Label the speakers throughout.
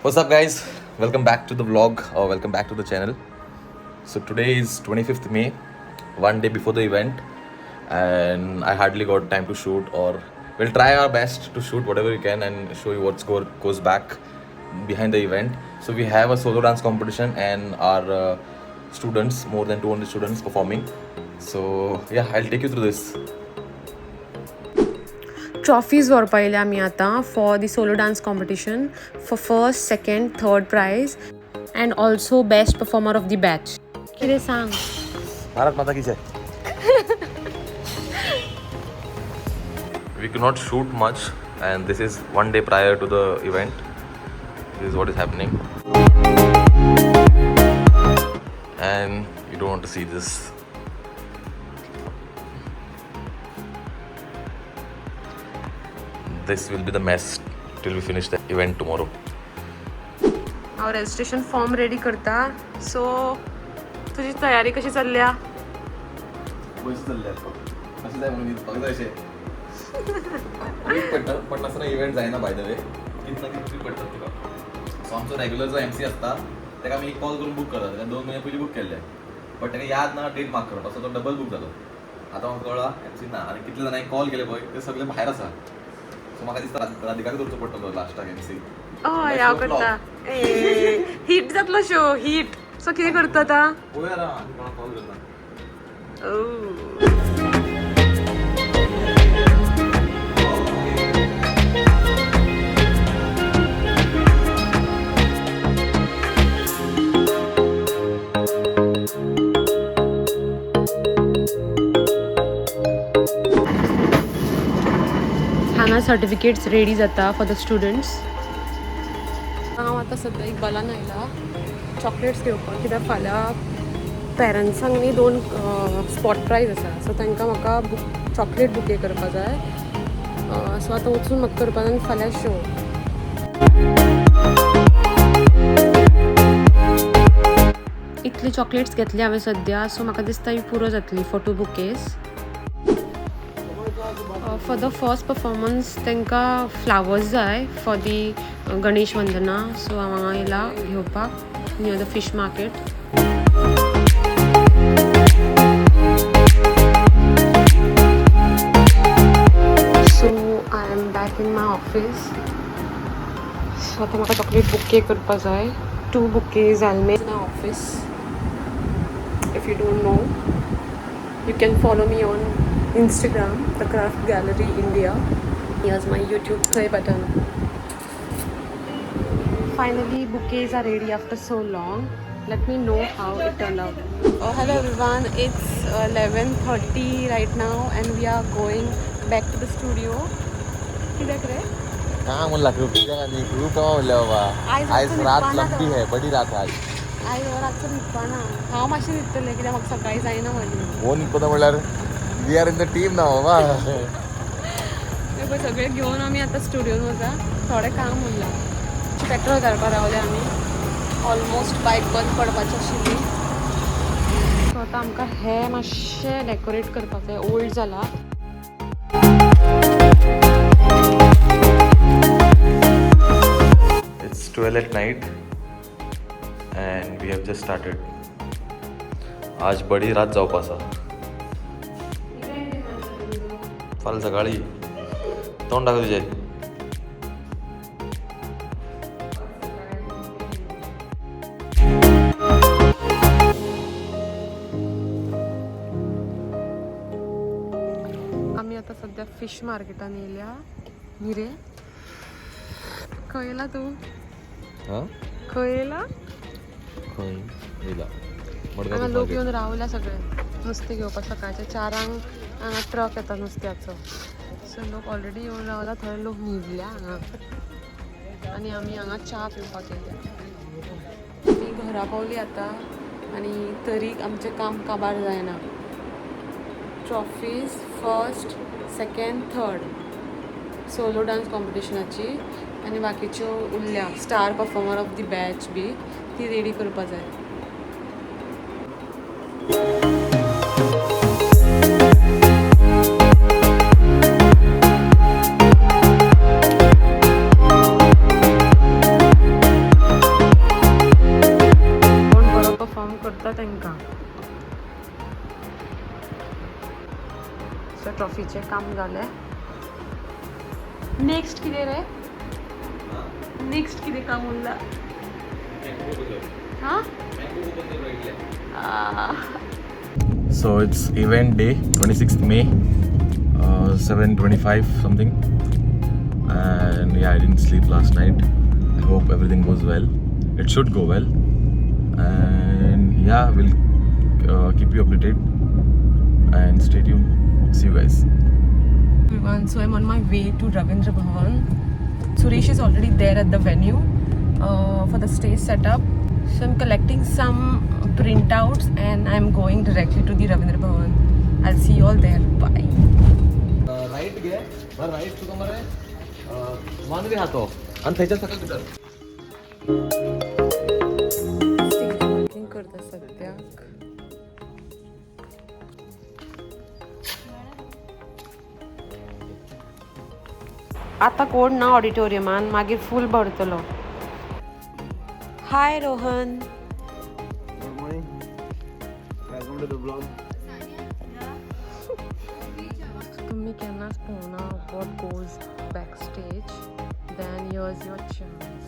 Speaker 1: What's up guys, welcome back to the vlog or welcome back to the channel. So today is 25th May, one day before the event, and I hardly got time to shoot, or we'll try our best to shoot whatever we can and show you what goes back behind the event. So we have a solo dance competition and our students, more than 200 students performing. So yeah, I'll take you through this.
Speaker 2: Trophies वर पाहिले आम्ही आता for the solo dance competition for first, second, third prize and also best performer of the batch. किती सांग?
Speaker 1: भारत माता की जय. We could not shoot much, and this is one day prior to the event. This is what is happening, and you don't want to see this. This will be the mess till we finish the event tomorrow.
Speaker 2: Our registration form ready करता. So तुझी तयारी कशी चालल्या?
Speaker 1: बस चालल्या. असं काय म्हणून बघा असे. पण नसतं इव्हेंट जायना बाय द वे. कितना किती पडतात तुला. सो आमचं रेग्युलरचा एमसी असता. त्याला मी कॉल करून बुक करतात. त्याला 2 महिने पूर्वी बुक केले. पण त्याने याद ना डेट मार्क करत असं तो डबल बुक झालं. आता मग कळला एमसी ना आणि कितले जणांनी कॉल केले बघ ते सगळे बाहेर असा. सो म्हाका दिसता राधिकाक धरचो पडटलो लास्टाक एमसी.
Speaker 2: हय हांव करता. हिट जातलो शो हिट. सो कितें करता आतां?
Speaker 1: पळोवया रा आनी कोणाक कॉल करता.
Speaker 2: हांगा सर्टिफिकेट्स रेडी जाता फॉर द स्टुडंट्स. हांव आतां सद्या इकबालान आयला चॉकलेट्स घेवपाक, कित्याक फाल्यां पेरंट्सांक न्ही 2 स्पॉट प्रायज आसा. सो तांकां म्हाका चॉकलेट बुके करपा जाय. सो आतां वचून म्हाका करपा जाय फाल्यां शो. इतली चॉकलेट्स घेतली हांवें सद्या. सो म्हाका दिसता ही पुरो जातली for 2 bouquets. For the first performance तांकां फ्लावर्स जाय for the Ganesh Vandana. So हांव हांगा येयला घेवपाक near the fish market. So I am back in my office. So आतां म्हाका चॉकलेट बुके करपा जाय. 2 बुकेज आयल made in my office. If you don't know you can follow me on Instagram, the Craft Gallery India. Here's my YouTube play button. Finally, bouquets are ready after so long. Let me know how it turned out. Hello everyone, it's 11:30 right now and we are going back to the studio. किधर करे?
Speaker 1: कहाँ मुल्ला group म्हणल्या बाबा. आज रात लंबी है, बड़ी रात आज.
Speaker 2: आई रातचं न्हिदपा ना. हांव मातशें न्हिदतलें कित्याक म्हाका सकाळीं जायना म्हजी.
Speaker 1: हो न्हिदता म्हणल्यार we are in the team ना बाबा.
Speaker 2: पळय सगळें घेवन आमी आतां स्टुडियोन वता. थोडें काम उरलां. पेट्रोल घालपाक रावले आमी. ऑलमोस्ट बायक बंद पडपाची आशिल्ली. सो आतां आमकां हें मातशें डेकोरेट करपाक जाय. ओल्ड जाला.
Speaker 1: It's 12 at night and we have just started. आज बडी रात जावपा आसा. फाल्यां सकाळी तोंड दाखय तुजें.
Speaker 2: आमी आतां सद्या फीश मार्केटान येयल्या. निरे खंय येयला तूं? खंय येयला? हांगा लोक येवन रावल्या सगळे नुस्तें घेवपाक. सकाळचे 4 हांगा ट्रक येता नुस्त्याचो. सो लोक ऑलरेडी येवन रावला. थंय लोक न्हिदल्या हांगा आनी आमी हांगा च्या पिवपाक येयल्या. आमी घरा पावली आतां आनी तरी आमचें काम काबार जायना. Trophies first, second, third solo dance कॉम्पिटिशनाची आनी बाकीच्यो उरल्या. Star performer of the batch बी ती रेडी करपा जाय. ट्रॉफीचे काम झालंय. नेक्स्ट किती रे? नेक्स्ट किती काम उरला? हां?
Speaker 1: So it's event day, 26th May, 7:25 something, and yeah, I didn't sleep last night. I hope everything goes well. It should go well, and yeah, we'll keep you updated and stay tuned. See you guys.
Speaker 2: Everyone, so I'm on my way to Ravindra Bhavan. Suresh is already there at the venue for the stage setup. So I'm collecting some printouts and I'm going directly to the Ravindra Bhavan. I'll see you all there. Bye.
Speaker 1: Right गे, बर right तुका मरे मानवी हातो, आणि त्याच्या सगळं किती?
Speaker 2: Stage working करता सध्याक. आता कोण ना ऑडिटोरियमान मागीर full भरतलो. Hi Rohan.
Speaker 3: Good morning. Welcome to the vlog.
Speaker 2: तुम्ही केन्नाच पळोवना what goes backstage, then here's your chance.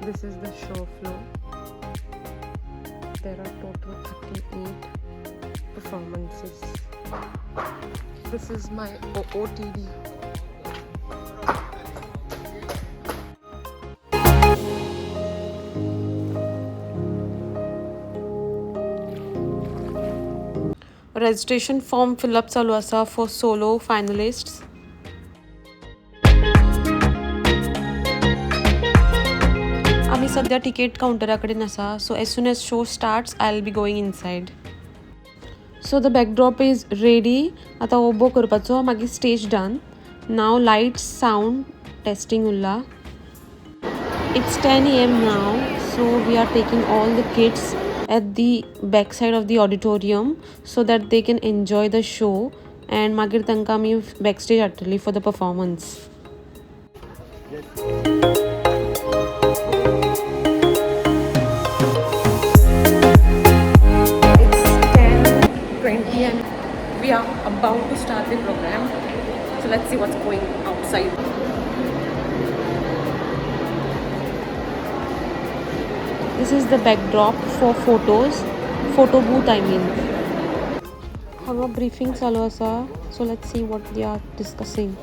Speaker 2: This is the show floor. There are total 38 performances. This is my OOTD. Registration form fill up चालू आसा for solo finalists. आम्ही सध्या ticket काउंटरा कडेन आसा, so as soon as show starts I'll be going inside. So the backdrop is ready. आता ओबो करपाचो, मागीर stage done. Now lights, sound testing Urla. It's 10 AM now, so we are taking all the kids at the back side of the auditorium so that they can enjoy the show, and मागीर तांकां आमी backstage हाडटली for the performance. It's 10:20 and we are about to start the program. So let's see what's going outside. This is the backdrop for photos, photo booth I mean. Haga briefing चालू आसा, so let's see what they are discussing.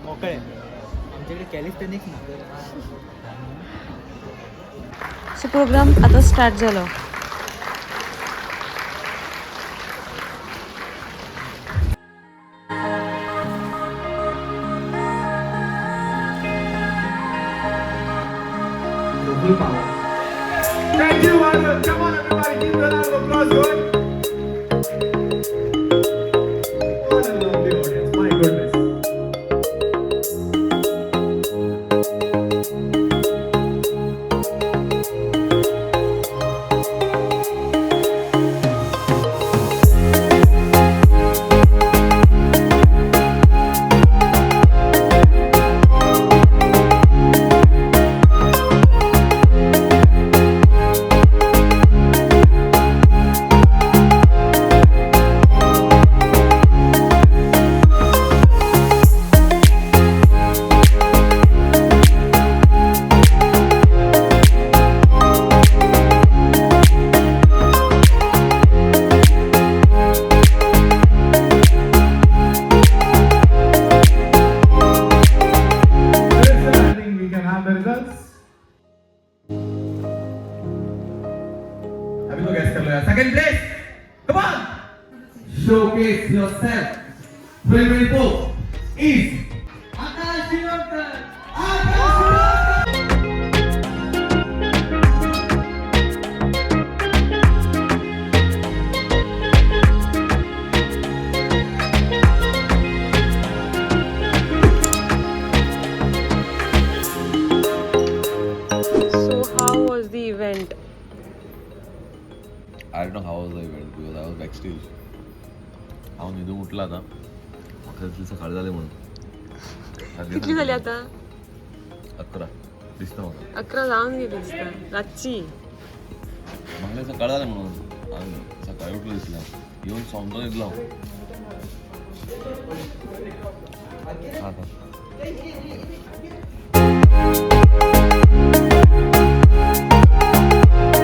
Speaker 3: मोकळे आमच्याकडे कॅलिस्थेनिक्स ना.
Speaker 2: So program आता start झालो.
Speaker 3: Thank you, Arnold. Come on, everybody, give the round of applause, good. What a lovely audience, my goodness. अभी तो gas कर लो यार. Second place, come on. Showcase yourself. 2024 is Akash Shivakar.
Speaker 2: So how was the event?
Speaker 1: I don't know how was the event because I was back stage. हा निधून उठला आता सकाळी झाले म्हणून.
Speaker 2: किती झाली आता?
Speaker 1: 11 दिसतं मला.
Speaker 2: 11 जाऊन गेली दिसतं रातची.
Speaker 1: मला सकाळ झालं म्हणून आणि सकाळी उठलं दिसलं येऊन सॉंग घेतला. हा